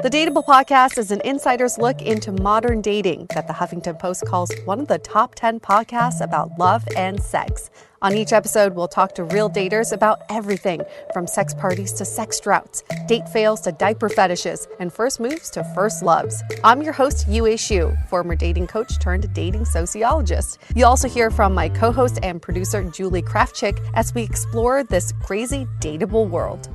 The Dateable podcast is an insider's look into modern dating that the Huffington Post calls one of the top 10 podcasts about love and sex. On each episode, we'll talk to real daters about everything from sex parties to sex droughts, date fails to diaper fetishes, and first moves to first loves. I'm your host, Yue Xu, former dating coach turned dating sociologist. You'll also hear from my co-host and producer, Julie Krafchick, as we explore this crazy dateable world.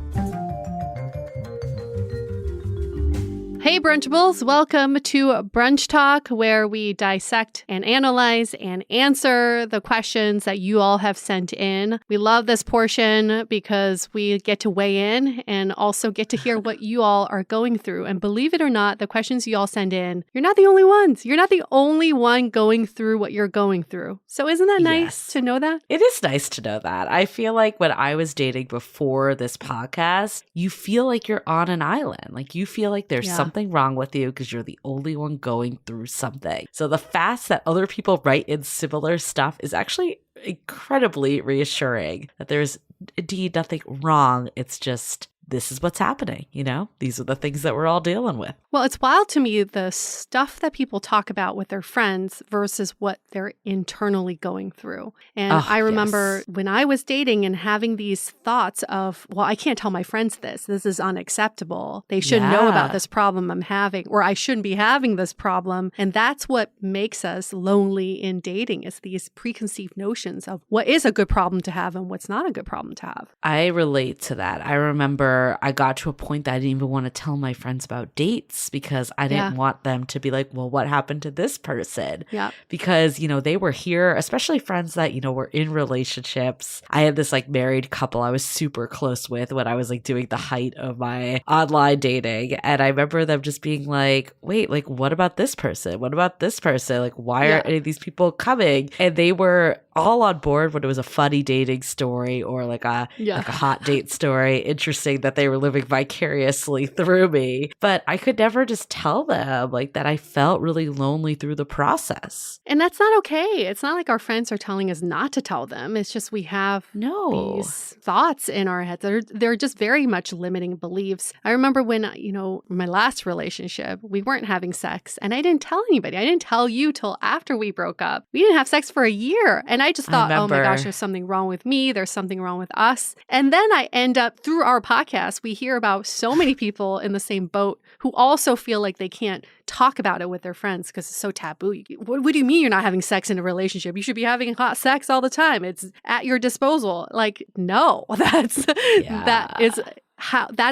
Hey Brunchables, welcome to Brunch Talk, where we dissect and analyze and answer the questions that you all have sent in. We love this portion because we get to weigh in and also get to hear what you all are going through. And believe it or not, the questions you all send in, you're not the only ones. You're not the only one going through what you're going through. So isn't that nice to know that? It is nice to know that. I feel like when I was dating before this podcast, you feel like you're on an island. Like you feel like there's something wrong with you because you're the only one going through something. So the fact that other people write in similar stuff is actually incredibly reassuring that there's indeed nothing wrong. It's just, this is what's happening, you know? These are the things that we're all dealing with. Well, it's wild to me, the stuff that people talk about with their friends versus what they're internally going through. And I remember when I was dating and having these thoughts of, well, I can't tell my friends this. This is unacceptable. They should know about this problem I'm having, or I shouldn't be having this problem. And that's what makes us lonely in dating, is these preconceived notions of what is a good problem to have and what's not a good problem to have. I relate to that. I remember I got to a point that I didn't even want to tell my friends about dates because I didn't want them to be like, well, what happened to this person? Yeah. Because, you know, they were here, especially friends that, you know, were in relationships. I had this like married couple I was super close with when I was like doing the height of my online dating. And I remember them just being like, wait, like, what about this person? What about this person? Like, why aren't any of these people coming? And they were all on board when it was a funny dating story or like a hot date story. Interesting that they were living vicariously through me. But I could never just tell them like that I felt really lonely through the process. And that's not okay. It's not like our friends are telling us not to tell them. It's just we have these thoughts in our heads. They're just very much limiting beliefs. I remember when, you know, my last relationship, we weren't having sex and I didn't tell anybody. I didn't tell you till after we broke up. We didn't have sex for a year. And I just thought, oh my gosh, there's something wrong with me. There's something wrong with us. And then I end up, through our podcast, we hear about so many people in the same boat who also feel like they can't talk about it with their friends because it's so taboo. What do you mean you're not having sex in a relationship? You should be having hot sex all the time. It's at your disposal. Like, no, that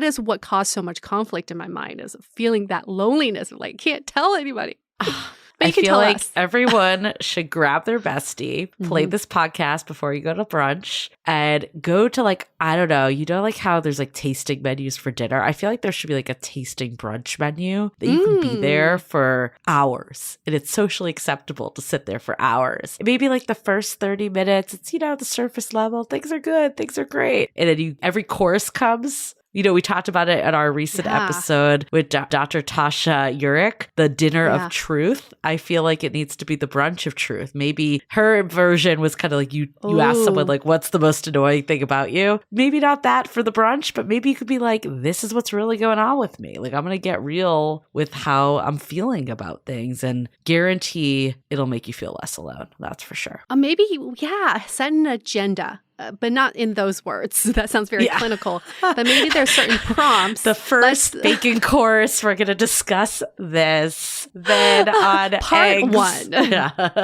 is what caused so much conflict in my mind, is feeling that loneliness of like, can't tell anybody. I feel like everyone should grab their bestie, play this podcast before you go to brunch, and go to like, I don't know, you know, like how there's like tasting menus for dinner. I feel like there should be like a tasting brunch menu that you can be there for hours. And it's socially acceptable to sit there for hours. Maybe like the first 30 minutes, it's, you know, the surface level. Things are good. Things are great. And then every course comes. You know, we talked about it in our recent episode with Dr. Tasha Urich, the dinner of truth. I feel like it needs to be the brunch of truth. Maybe her version was kind of like you ask someone like, what's the most annoying thing about you? Maybe not that for the brunch, but maybe you could be like, this is what's really going on with me. Like, I'm going to get real with how I'm feeling about things and guarantee it'll make you feel less alone. That's for sure. Maybe, set an agenda. But not in those words. That sounds very clinical. But maybe there's certain prompts. The first bacon course, we're going to discuss this. Then on Part eggs. 1.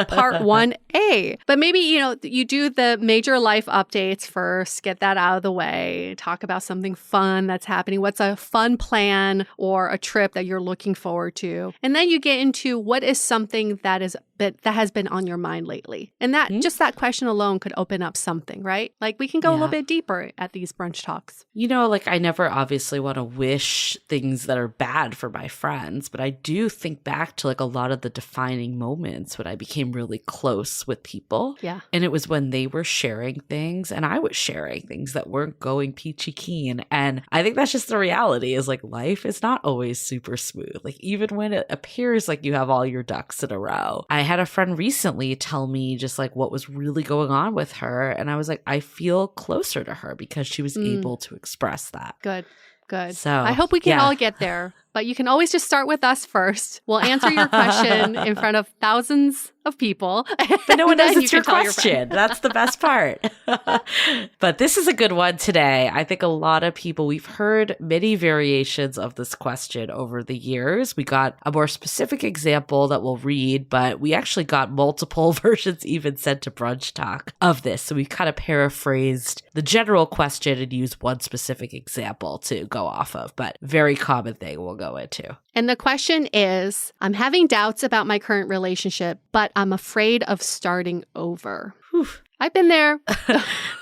Part 1A. But maybe, you know, you do the major life updates first, get that out of the way, talk about something fun that's happening. What's a fun plan or a trip that you're looking forward to? And then you get into what is something that has been on your mind lately. And that just that question alone could open up something, right? Like we can go a little bit deeper at these brunch talks. You know, like I never obviously want to wish things that are bad for my friends, but I do think back to like a lot of the defining moments when I became really close with people. Yeah. And it was when they were sharing things and I was sharing things that weren't going peachy keen. And I think that's just the reality, is like life is not always super smooth. Like even when it appears like you have all your ducks in a row. I had a friend recently tell me just like what was really going on with her. And I was like, I feel closer to her because she was able to express that. Good. So I hope we can all get there. But you can always just start with us first. We'll answer your question in front of thousands of people. But no one knows it's your question. That's the best part. But this is a good one today. I think a lot of people, we've heard many variations of this question over the years. We got a more specific example that we'll read, but we actually got multiple versions even sent to Brunch Talk of this. So we kind of paraphrased the general question and used one specific example to go off of, but very common thing we'll go into. And the question is, I'm having doubts about my current relationship, but I'm afraid of starting over. Whew. I've been there.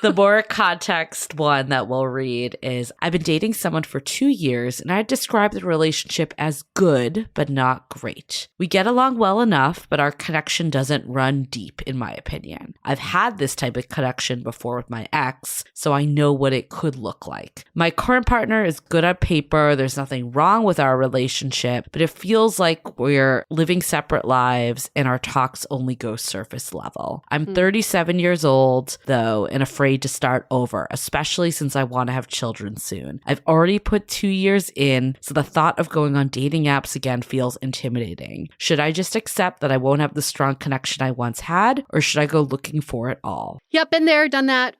The more context one that we'll read is, I've been dating someone for 2 years and I describe the relationship as good, but not great. We get along well enough, but our connection doesn't run deep, in my opinion. I've had this type of connection before with my ex, so I know what it could look like. My current partner is good on paper. There's nothing wrong with our relationship, but it feels like we're living separate lives and our talks only go surface level. I'm 37 years old, though, and afraid to start over, especially since I want to have children soon. I've already put 2 years in, so the thought of going on dating apps again feels intimidating. Should I just accept that I won't have the strong connection I once had, or should I go looking for it all? Yep, been there, done that,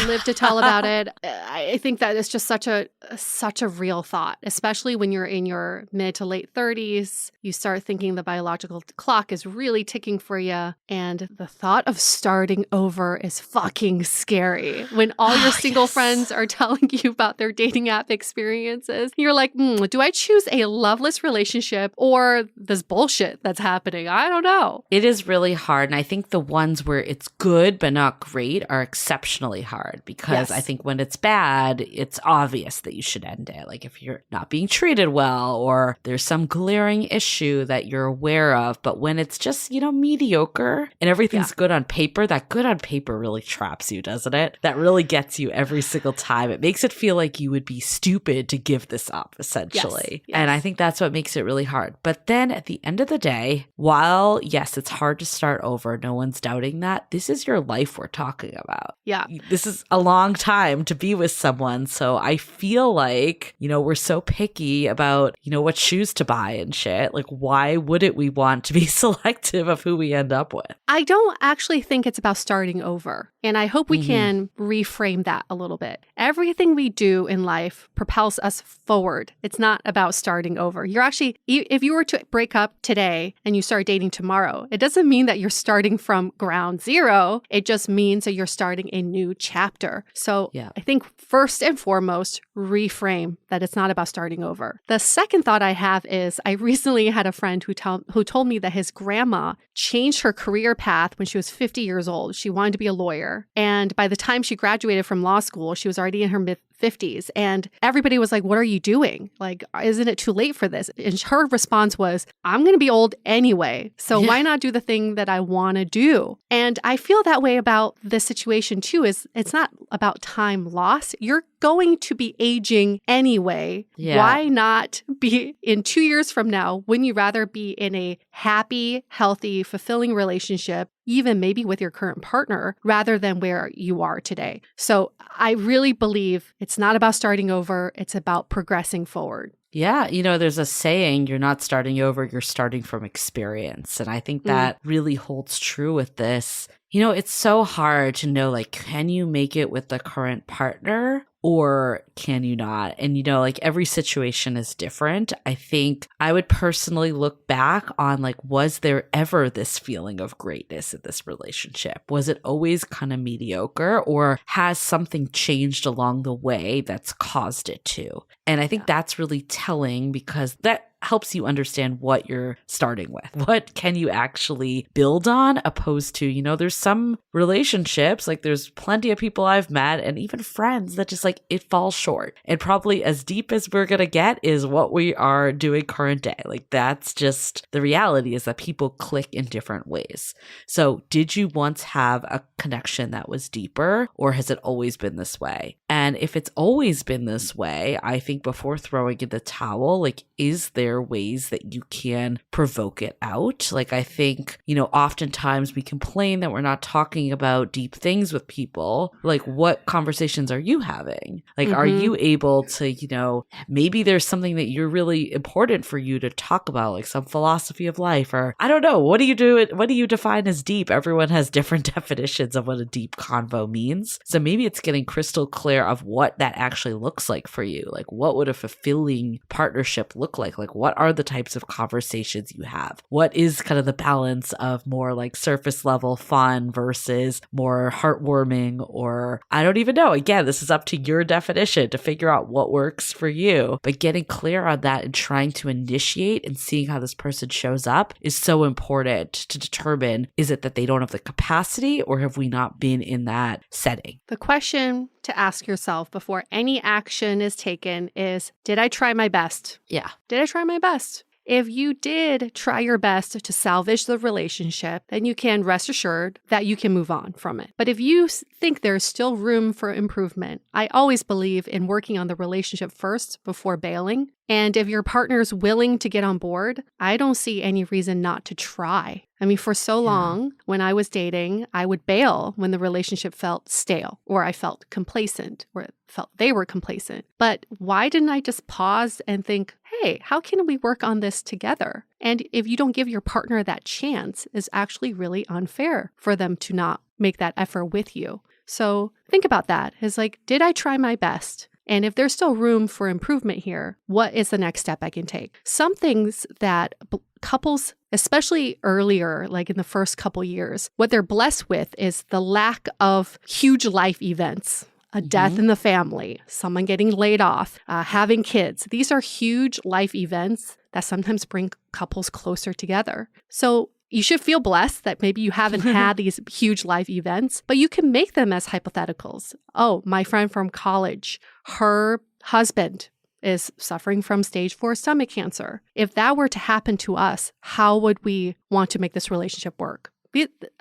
lived to tell about it. I think that is just such a real thought, especially when you're in your mid to late 30s. You start thinking the biological clock is really ticking for you, and the thought of starting over is fucking scary. When all your single friends are telling you about their dating app experiences, you're like, do I choose a loveless relationship or this bullshit that's happening? I don't know. It is really hard. And I think the ones where it's good but not great are exceptionally hard because I think when it's bad, it's obvious that you should end it. Like if you're not being treated well or there's some glaring issue that you're aware of. But when it's just, mediocre and everything's good on paper, that good on paper really traps you, doesn't it? That really gets you every single time. It makes it feel like you would be stupid to give this up, essentially. Yes. And I think that's what makes it really hard. But then at the end of the day, while, yes, it's hard to start over, no one's doubting that, this is your life we're talking about. Yeah. This is a long time to be with someone. So I feel like, we're so picky about, what shoes to buy and shit. Like, why wouldn't we want to be selective of who we end up with? I don't actually think it's about starting over. And I hope we can reframe that a little bit. Everything we do in life propels us forward. It's not about starting over. You're actually, if you were to break up today and you start dating tomorrow, it doesn't mean that you're starting from ground zero. It just means that you're starting a new chapter. So I think first and foremost, reframe that it's not about starting over. The second thought I have is I recently had a friend who told me that his grandma changed her career path when she was 50 years old. She wanted to be a lawyer. And by the time she graduated from law school, she was already in her mid-50s. And everybody was like, what are you doing? Like, isn't it too late for this? And her response was, I'm going to be old anyway. So why not do the thing that I want to do? And I feel that way about this situation too, is it's not about time lost. You're going to be aging anyway. Yeah. Why not be in 2 years from now? Wouldn't you rather be in a happy, healthy, fulfilling relationship, even maybe with your current partner, rather than where you are today? So I really believe it's not about starting over. It's about progressing forward. Yeah. There's a saying, you're not starting over, you're starting from experience. And I think that really holds true with this. It's so hard to know, like, can you make it with the current partner? Or can you not? And, every situation is different. I think I would personally look back on, like, was there ever this feeling of greatness in this relationship? Was it always kind of mediocre? Or has something changed along the way that's caused it to? And I think that's really telling because that helps you understand what you're starting with. What can you actually build on opposed to, there's some relationships, like there's plenty of people I've met and even friends that just like it falls short. And probably as deep as we're going to get is what we are doing current day. Like that's just the reality is that people click in different ways. So did you once have a connection that was deeper or has it always been this way? And if it's always been this way, I think before throwing in the towel, like, is there ways that you can provoke it out? Like, I think, oftentimes we complain that we're not talking about deep things with people. Like, what conversations are you having? Like, are you able to, maybe there's something that you're really important for you to talk about, like some philosophy of life, or I don't know. What do you do? What do you define as deep? Everyone has different definitions of what a deep convo means. So maybe it's getting crystal clear of what that actually looks like for you. Like, what would a fulfilling partnership look like? Like, what are the types of conversations you have? What is kind of the balance of more like surface level fun versus more heartwarming, or I don't even know. Again, this is up to your definition to figure out what works for you. But getting clear on that and trying to initiate and seeing how this person shows up is so important to determine, is it that they don't have the capacity, or have we not been in that setting? The question to ask yourself before any action is taken is, did I try my best? Yeah. Did I try my best? If you did try your best to salvage the relationship, then you can rest assured that you can move on from it. But if you think there's still room for improvement, I always believe in working on the relationship first before bailing. And if your partner's willing to get on board, I don't see any reason not to try. I mean, for so long, when I was dating, I would bail when the relationship felt stale, or I felt complacent, or it felt they were complacent. But why didn't I just pause and think, hey, how can we work on this together? And if you don't give your partner that chance, it's actually really unfair for them to not make that effort with you. So think about that. It's like, did I try my best? And if there's still room for improvement here, what is the next step I can take? Some things that couples, especially earlier, like in the first couple years, what they're blessed with is the lack of huge life events. A death in the family, someone getting laid off, having kids. These are huge life events that sometimes bring couples closer together. So you should feel blessed that maybe you haven't had these huge life events, but you can make them as hypotheticals. Oh, my friend from college, her husband is suffering from stage 4 stomach cancer. If that were to happen to us, how would we want to make this relationship work?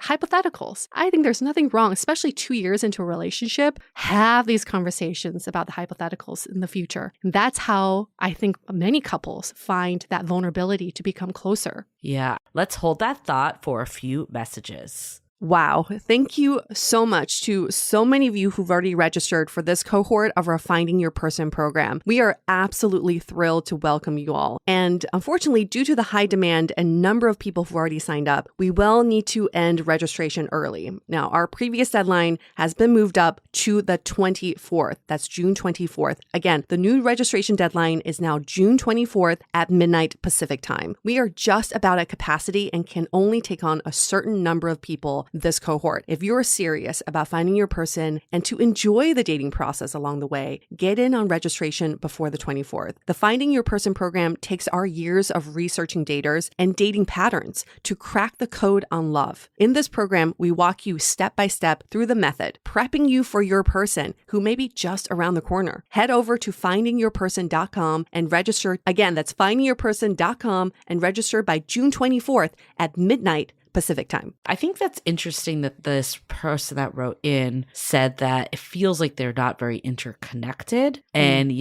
Hypotheticals. I think there's nothing wrong, especially 2 years into a relationship, have these conversations about the hypotheticals in the future. And that's how I think many couples find that vulnerability to become closer. Yeah. Let's hold that thought for a few messages. Wow. Thank you so much to so many of you who've already registered for this cohort of our Finding Your Person program. We are absolutely thrilled to welcome you all. And unfortunately, due to the high demand and number of people who've already signed up, we will need to end registration early. Now, our previous deadline has been moved up to the 24th. That's June 24th. Again, the new registration deadline is now June 24th at midnight Pacific time. We are just about at capacity and can only take on a certain number of people this cohort. If you're serious about finding your person and to enjoy the dating process along the way, get in on registration before the 24th. The Finding Your Person program takes our years of researching daters and dating patterns to crack the code on love. In this program, we walk you step by step through the method, prepping you for your person who may be just around the corner. Head over to findingyourperson.com and register. Again, that's findingyourperson.com and register by June 24th at midnight Pacific time. I think that's interesting that this person that wrote in said that it feels like they're not very interconnected. And,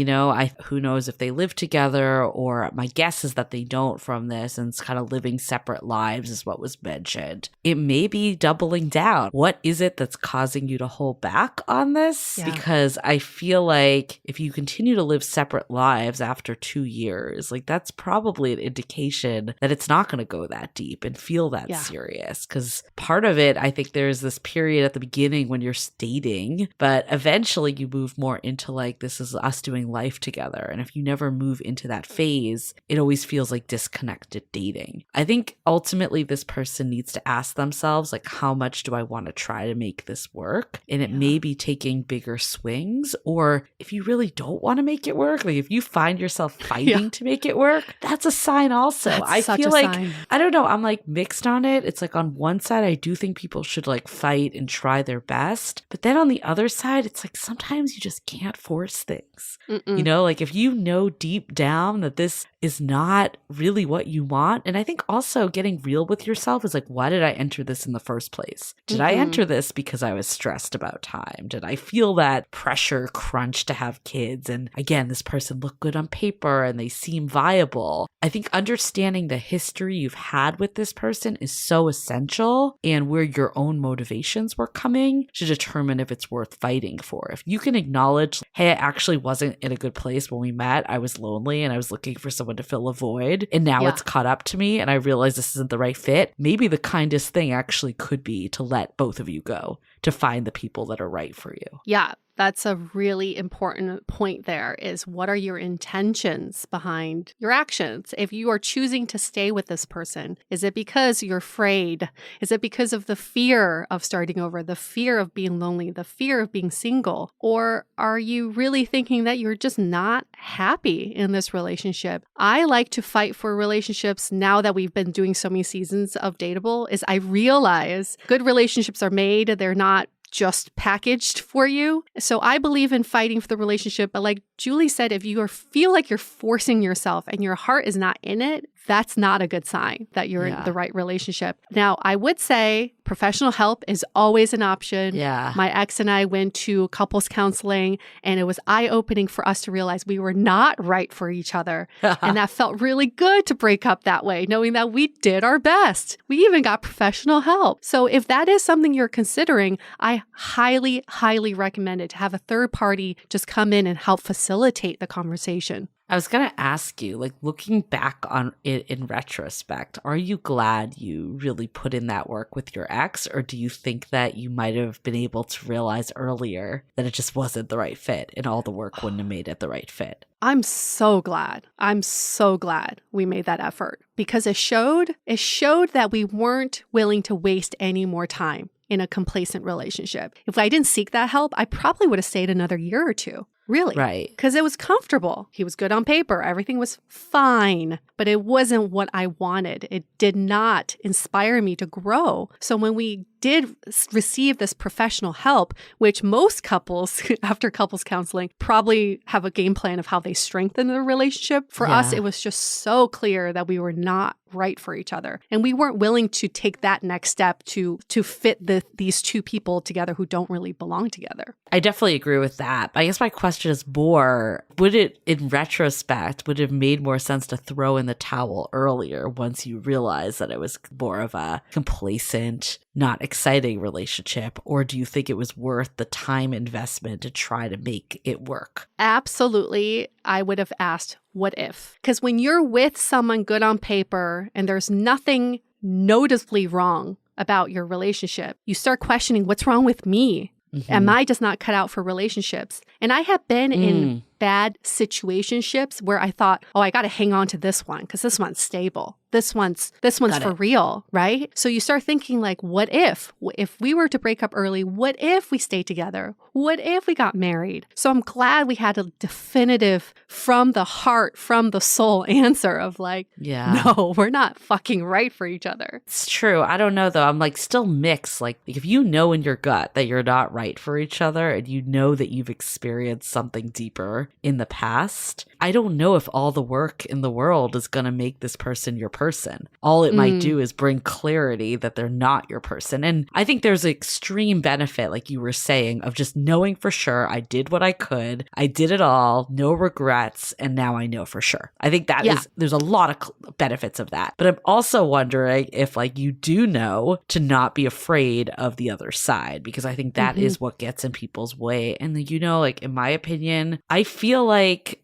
who knows if they live together, or my guess is that they don't from this, and it's kind of living separate lives is what was mentioned. It may be doubling down. What is it that's causing you to hold back on this? Yeah. Because I feel like if you continue to live separate lives after 2 years, like that's probably an indication that it's not going to go that deep and feel that serious. Because part of it, I think there's this period at the beginning when you're dating, but eventually you move more into like, this is us doing life together. And if you never move into that phase, it always feels like disconnected dating. I think ultimately this person needs to ask themselves, like, how much do I want to try to make this work? And it may be taking bigger swings, or if you really don't want to make it work, like if you find yourself fighting to make it work, that's a sign also. I feel like, sign. I don't know, I'm like mixed on it. it's like on one side, I do think people should like fight and try their best. But then on the other side, it's like sometimes you just can't force things. You know, like if you know deep down that this is not really what you want. And I think also getting real with yourself is like, why did I enter this in the first place? Did I enter this because I was stressed about time? Did I feel that pressure crunch to have kids? And again, this person looked good on paper and they seem viable. I think understanding the history you've had with this person is so essential, and where your own motivations were coming to determine if it's worth fighting for. If you can acknowledge, hey, I actually wasn't in a good place when we met. I was lonely and I was looking for someone to fill a void. And now it's caught up to me and I realize this isn't the right fit. Maybe the kindest thing actually could be to let both of you go to find the people that are right for you. Yeah. That's a really important point there, is what are your intentions behind your actions? If you are choosing to stay with this person, is it because you're afraid? Is it because of the fear of starting over, the fear of being lonely, the fear of being single? Or are you really thinking that you're just not happy in this relationship? I like to fight for relationships now that we've been doing so many seasons of Dateable, is I realize good relationships are made. They're not just packaged for you. So I believe in fighting for the relationship. But like Julie said, if you feel like you're forcing yourself and your heart is not in it, that's not a good sign that you're in the right relationship. Now, I would say professional help is always an option. Yeah. My ex and I went to couples counseling, and it was eye-opening for us to realize we were not right for each other. And that felt really good to break up that way, knowing that we did our best. We even got professional help. So if that is something you're considering, I highly, highly recommend it, to have a third party just come in and help facilitate the conversation. I was going to ask you, like looking back on it in retrospect, are you glad you really put in that work with your ex? Or do you think that you might have been able to realize earlier that it just wasn't the right fit and all the work wouldn't have made it the right fit? I'm so glad. I'm so glad we made that effort, because it showed that we weren't willing to waste any more time in a complacent relationship. If I didn't seek that help, I probably would have stayed another year or two. Really. Right. Because it was comfortable. He was good on paper. Everything was fine, but it wasn't what I wanted. It did not inspire me to grow. So when we did receive this professional help, which most couples after couples counseling probably have a game plan of how they strengthen the relationship. For us, it was just so clear that we were not right for each other. And we weren't willing to take that next step to fit these two people together who don't really belong together. I definitely agree with that. I guess my question is more, would it, in retrospect, would it have made more sense to throw in the towel earlier once you realized that it was more of a complacent, not exciting relationship? Or do you think it was worth the time investment to try to make it work? Absolutely. I would have asked, what if? Because when you're with someone good on paper and there's nothing noticeably wrong about your relationship, you start questioning, what's wrong with me? Am I just not cut out for relationships? And I have been in bad situationships where I thought, oh, I got to hang on to this one because this one's stable. This one's for real, right? So you start thinking like, what if we were to break up early, what if we stayed together? What if we got married? So I'm glad we had a definitive from the heart, from the soul answer of like, no, we're not fucking right for each other. It's true. I don't know though. I'm like still mixed. Like if you know in your gut that you're not right for each other and you know that you've experienced something deeper in the past, I don't know if all the work in the world is going to make this person your person. All it might do is bring clarity that they're not your person. And I think there's an extreme benefit, like you were saying, of just knowing for sure I did what I could. I did it all, no regrets, and now I know for sure. I think that there's a lot of benefits of that. But I'm also wondering if like you do know to not be afraid of the other side, because I think that is what gets in people's way. And you know, like in my opinion, I feel like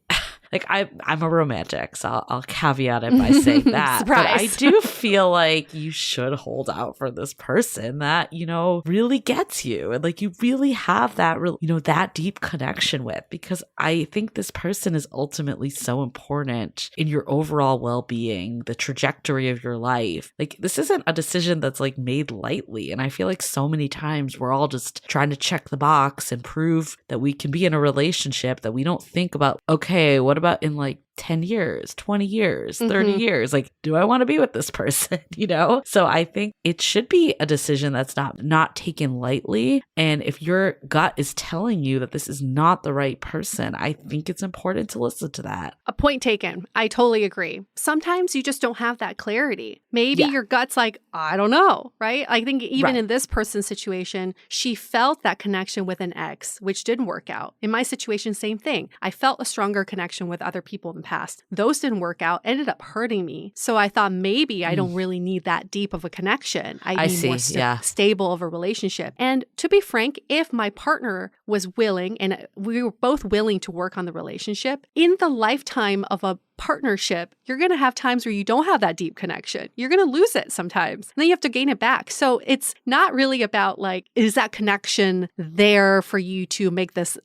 I'm a romantic, so I'll caveat it by saying that. But I do feel like you should hold out for this person that, you know, really gets you and like you really have that, that deep connection with, because I think this person is ultimately so important in your overall well-being, the trajectory of your life. Like this isn't a decision that's like made lightly. And I feel like so many times we're all just trying to check the box and prove that we can be in a relationship that we don't think about, okay, what about in like 10 years, 20 years, 30 years. Like, do I want to be with this person? So I think it should be a decision that's not taken lightly. And if your gut is telling you that this is not the right person, I think it's important to listen to that. A point taken. I totally agree. Sometimes you just don't have that clarity. Maybe your gut's like, I don't know, right? I think even in this person's situation, she felt that connection with an ex, which didn't work out. In my situation, same thing. I felt a stronger connection with other people in the past. Those didn't work out, ended up hurting me. So I thought maybe I don't really need that deep of a connection. I need more stable of a relationship. And to be frank, if my partner was willing and we were both willing to work on the relationship, in the lifetime of a partnership, you're going to have times where you don't have that deep connection. You're going to lose it sometimes. And then you have to gain it back. So it's not really about like, is that connection there for you to make this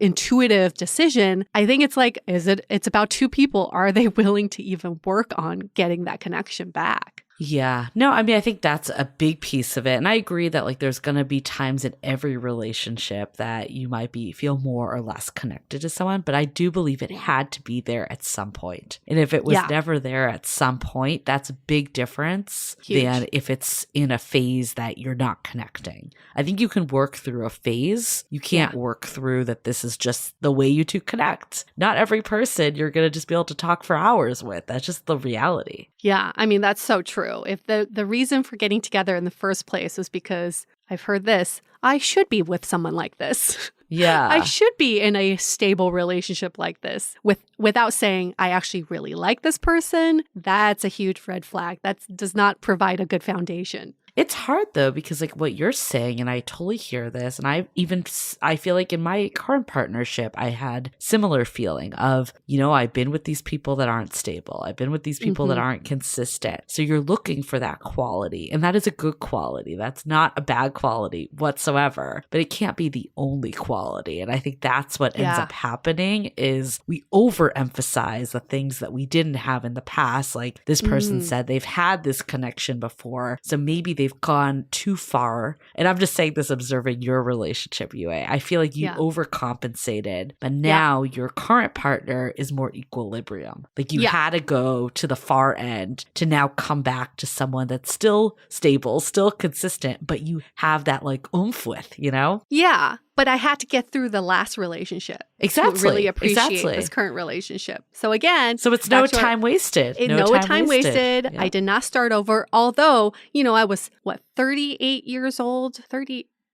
intuitive decision? I think it's like, it's about two people. Are they willing to even work on getting that connection back? Yeah. No, I mean, I think that's a big piece of it. And I agree that like there's going to be times in every relationship that you might feel more or less connected to someone, but I do believe it had to be there at some point. And if it was never there at some point, that's a big difference than if it's in a phase that you're not connecting. I think you can work through a phase. You can't work through that this is just the way you two connect. Not every person you're going to just be able to talk for hours with. That's just the reality. Yeah, I mean, that's so true. If the reason for getting together in the first place was because I've heard this, I should be with someone like this. Yeah. I should be in a stable relationship like this without saying I actually really like this person. That's a huge red flag. That does not provide a good foundation. It's hard though, because like what you're saying, and I totally hear this, and I feel like in my current partnership, I had similar feeling of, I've been with these people that aren't stable. I've been with these people that aren't consistent. So you're looking for that quality, and that is a good quality. That's not a bad quality whatsoever, but it can't be the only quality. And I think that's what ends up happening is we overemphasize the things that we didn't have in the past. Like this person said they've had this connection before, so maybe they've gone too far. And I'm just saying this observing your relationship, Yue. I feel like you overcompensated, but now your current partner is more equilibrium. Like you had to go to the far end to now come back to someone that's still stable, still consistent, but you have that like oomph with, Yeah. But I had to get through the last relationship. Exactly. To really appreciate this current relationship. So again. So it's no time wasted. No time wasted. Yeah. I did not start over. Although, I was, 38 years old?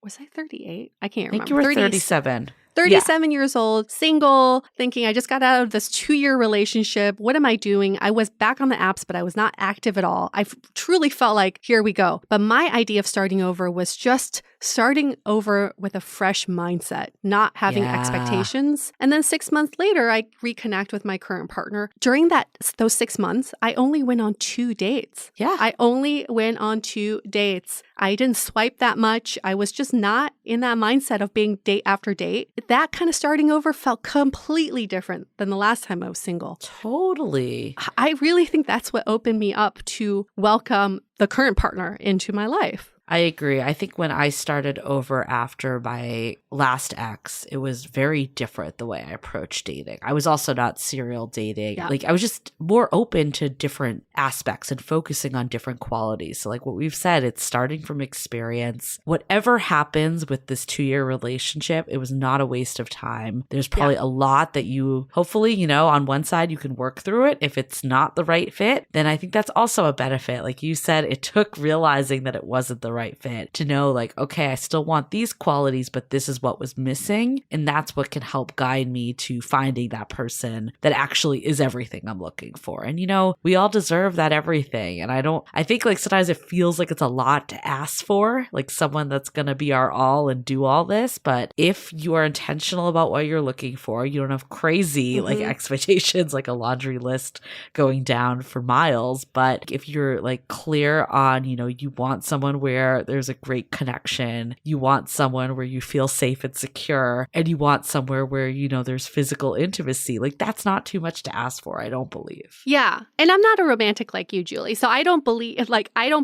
Was I 38? I can't remember. I think you were 37. 37 years old, single, thinking I just got out of this 2-year relationship. What am I doing? I was back on the apps, but I was not active at all. I truly felt like, here we go. But my idea of starting over was just starting over with a fresh mindset, not having expectations. And then 6 months later, I reconnect with my current partner. During those 6 months, I only went on 2 dates. Yeah. I only went on 2 dates. I didn't swipe that much. I was just not in that mindset of being date after date. That kind of starting over felt completely different than the last time I was single. Totally. I really think that's what opened me up to welcome the current partner into my life. I agree. I think when I started over after my last ex, it was very different the way I approached dating. I was also not serial dating. Yeah. Like I was just more open to different aspects and focusing on different qualities. So like what we've said, it's starting from experience. Whatever happens with this 2-year relationship, it was not a waste of time. There's probably a lot that you hopefully, on one side you can work through it. If it's not the right fit, then I think that's also a benefit. Like you said, it took realizing that it wasn't the right fit to know like, okay, I still want these qualities, but this is what was missing. And that's what can help guide me to finding that person that actually is everything I'm looking for. And we all deserve that everything. And I think like sometimes it feels like it's a lot to ask for, like someone that's going to be our all and do all this. But if you are intentional about what you're looking for, you don't have crazy like expectations, like a laundry list going down for miles. But if you're like clear on, you want someone where where there's a great connection. You want someone where you feel safe and secure, and you want somewhere where, you know, there's physical intimacy. Like, that's not too much to ask for, I don't believe. Yeah. And I'm not a romantic like you, Julie. So I don't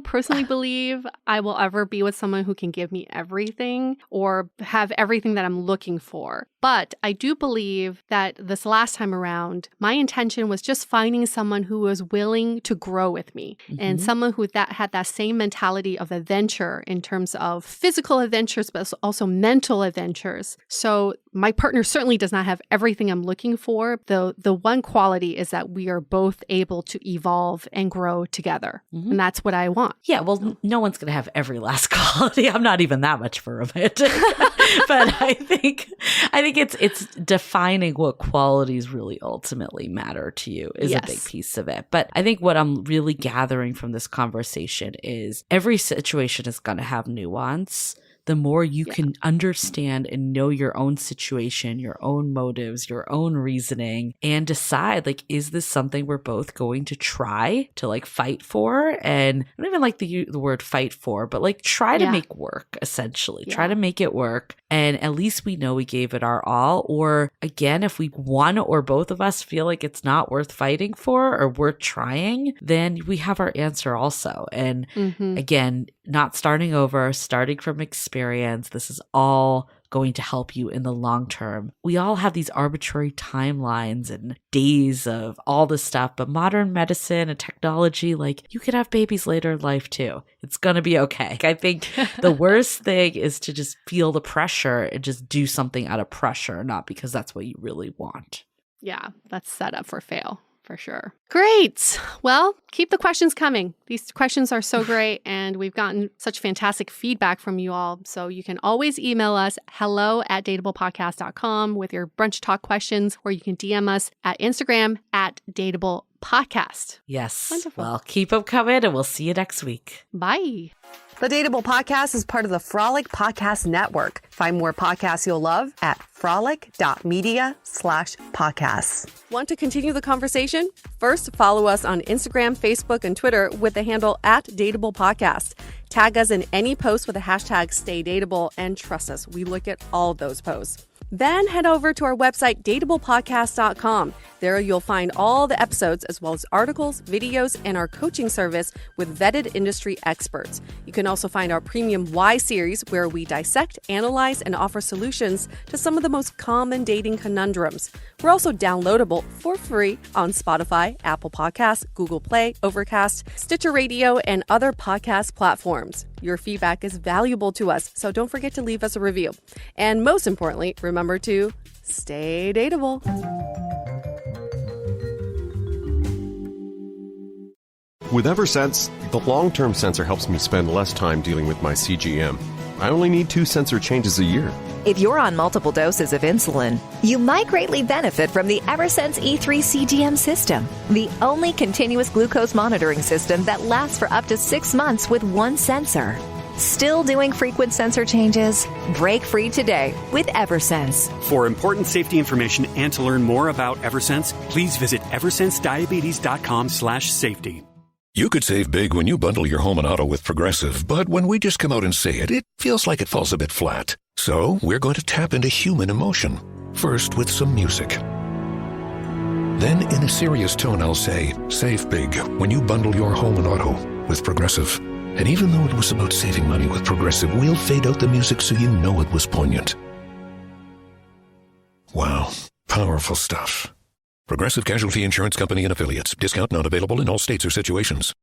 personally believe I will ever be with someone who can give me everything or have everything that I'm looking for. But I do believe that this last time around, my intention was just finding someone who was willing to grow with me and someone who had that same mentality of adventure in terms of physical adventures, but also mental adventures. So my partner certainly does not have everything I'm looking for. The one quality is that we are both able to evolve and grow together. And that's what I want. Yeah, well, no one's going to have every last quality. I'm not even that much for romantic. But I think it's defining what qualities really ultimately matter to you is a big piece of it. But I think what I'm really gathering from this conversation is every situation is going to have nuance. The more you can understand and know your own situation, your own motives, your own reasoning, and decide, like, is this something we're both going to try to, like, fight for? And I don't even like the word fight for, but, like, try to make work, essentially. Try to make it work. And at least we know we gave it our all. Or again, if we one or both of us feel like it's not worth fighting for or worth trying, then we have our answer also. And again, not starting over, starting from experience. This is all going to help you in the long term. We all have these arbitrary timelines and days of all this stuff, but modern medicine and technology, like, you could have babies later in life too. It's going to be okay. I think the worst thing is to just feel the pressure and just do something out of pressure, not because that's what you really want. Yeah, that's set up for fail. For sure. Great. Well, keep the questions coming. These questions are so great, and we've gotten such fantastic feedback from you all. So you can always email us hello@dateablepodcast.com with your brunch talk questions, or you can DM us at Instagram @dateablepodcast. Yes. Wonderful. Well, keep them coming, and we'll see you next week. Bye. The Dateable Podcast is part of the Frolic Podcast Network. Find more podcasts you'll love at frolic.media/podcasts. Want to continue the conversation? First, follow us on Instagram, Facebook, and Twitter with the handle @Dateable Podcast. Tag us in any post with the hashtag StayDateable, and trust us, we look at all those posts. Then head over to our website, dateablepodcast.com. There you'll find all the episodes as well as articles, videos, and our coaching service with vetted industry experts. You can also find our premium Why series, where we dissect, analyze, and offer solutions to some of the most common dating conundrums. We're also downloadable for free on Spotify, Apple Podcasts, Google Play, Overcast, Stitcher Radio, and other podcast platforms. Your feedback is valuable to us, so don't forget to leave us a review. And most importantly, remember to stay dateable. With Eversense, the long-term sensor helps me spend less time dealing with my CGM. I only need 2 sensor changes a year. If you're on multiple doses of insulin, you might greatly benefit from the Eversense E3 CGM system, the only continuous glucose monitoring system that lasts for up to 6 months with one sensor. Still doing frequent sensor changes? Break free today with Eversense. For important safety information and to learn more about Eversense, please visit eversensediabetes.com/safety. You could save big when you bundle your home and auto with Progressive, but when we just come out and say it, it feels like it falls a bit flat. So we're going to tap into human emotion, first with some music. Then in a serious tone, I'll say, save big when you bundle your home and auto with Progressive. And even though it was about saving money with Progressive, we'll fade out the music so you know it was poignant. Wow, powerful stuff. Progressive Casualty Insurance Company and Affiliates. Discount not available in all states or situations.